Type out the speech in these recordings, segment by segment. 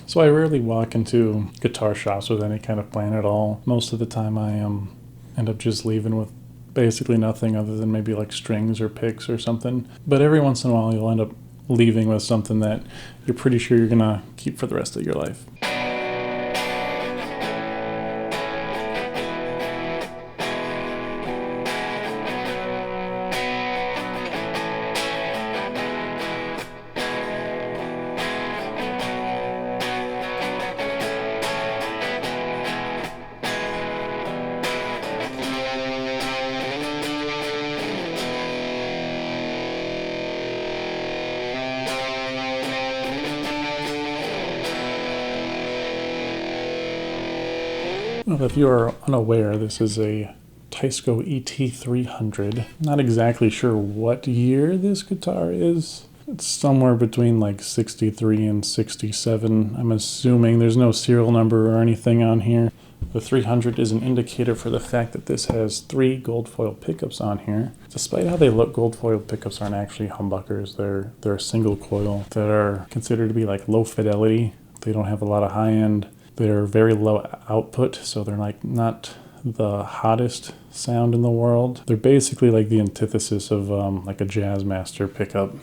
So I rarely walk into guitar shops with any kind of plan at all. Most of the time I end up just leaving with basically nothing other than maybe like strings or picks or something. But every once in a while you'll end up leaving with something that you're pretty sure you're gonna keep for the rest of your life. Well, if you are unaware, this is a Teisco ET-300. Not exactly sure what year this guitar is. It's somewhere between like 63 and 67. I'm assuming there's no serial number or anything on here. The 300 is an indicator for the fact that this has 3 gold foil pickups on here. Despite how they look, gold foil pickups aren't actually humbuckers. They're a single coil that are considered to be like low fidelity. They don't have a lot of high end. They're very low output, so they're like not the hottest sound in the world. They're basically like the antithesis of like a Jazzmaster pickup.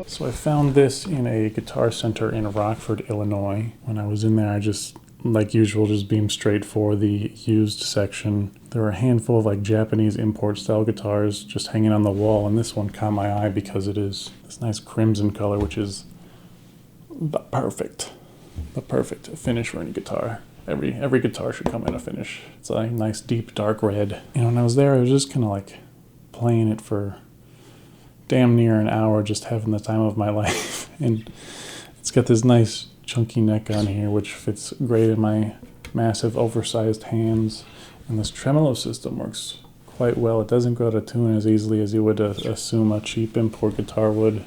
So I found this in a guitar center in Rockford, Illinois. When I was in there, I just, like usual, just beamed straight for the used section. There were a handful of like Japanese import style guitars just hanging on the wall, and this one caught my eye because it is this nice crimson color, which is the perfect finish for any guitar. Every guitar should come in a finish. It's a nice deep dark red. And when I was there, I was just kind of like playing it for damn near an hour, just having the time of my life. And it's got this nice chunky neck on here, which fits great in my massive oversized hands. And this tremolo system works quite well. It doesn't go out of tune as easily as you would assume a cheap import guitar would.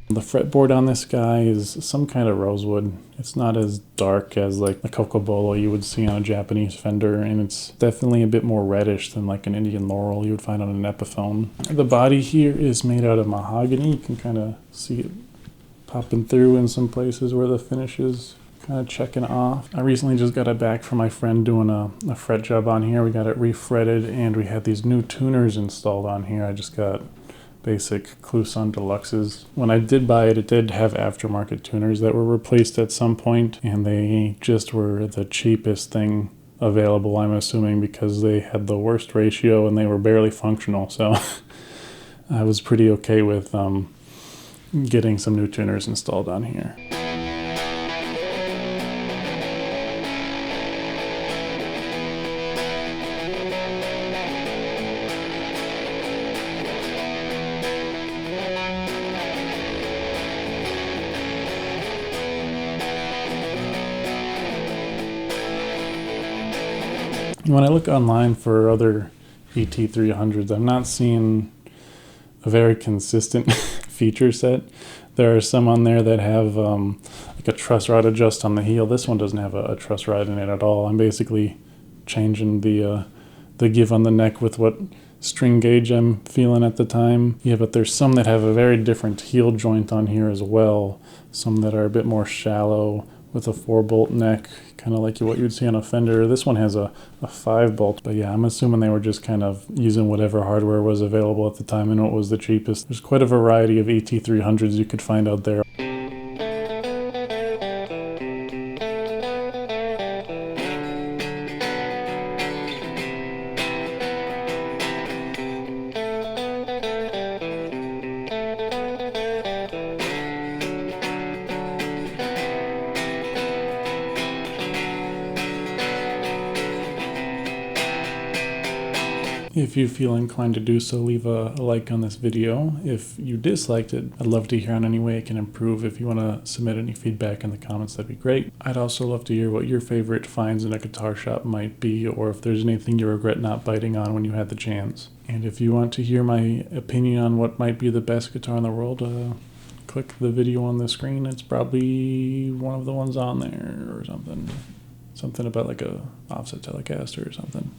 The fretboard on this guy is some kind of rosewood. It's not as dark as like the Cocobolo you would see on a Japanese Fender, and it's definitely a bit more reddish than like an Indian Laurel you would find on an Epiphone. The body here is made out of mahogany. You can kind of see it popping through in some places where the finish is kind of checking off. I recently just got it back from my friend doing a fret job on here. We got it refretted, and we had these new tuners installed on here. I just got basic Kluson Deluxes. When I did buy it, it did have aftermarket tuners that were replaced at some point, and they just were the cheapest thing available, I'm assuming, because they had the worst ratio and they were barely functional. So I was pretty okay with getting some new tuners installed on here. When I look online for other ET-300s, I'm not seeing a very consistent feature set. There are some on there that have like a truss rod adjust on the heel. This one doesn't have a truss rod in it at all. I'm basically changing the give on the neck with what string gauge I'm feeling at the time. Yeah, but there's some that have a very different heel joint on here as well. Some that are a bit more shallow with a 4-bolt neck, kind of like what you'd see on a Fender. This one has a 5-bolt, but yeah, I'm assuming they were just kind of using whatever hardware was available at the time and what was the cheapest. There's quite a variety of ET-300s you could find out there. If you feel inclined to do so, leave a like on this video. If you disliked it, I'd love to hear on any way it can improve. If you want to submit any feedback in the comments, that'd be great. I'd also love to hear what your favorite finds in a guitar shop might be, or if there's anything you regret not biting on when you had the chance. And if you want to hear my opinion on what might be the best guitar in the world, click the video on the screen. It's probably one of the ones on there or something. Something about like a offset Telecaster or something.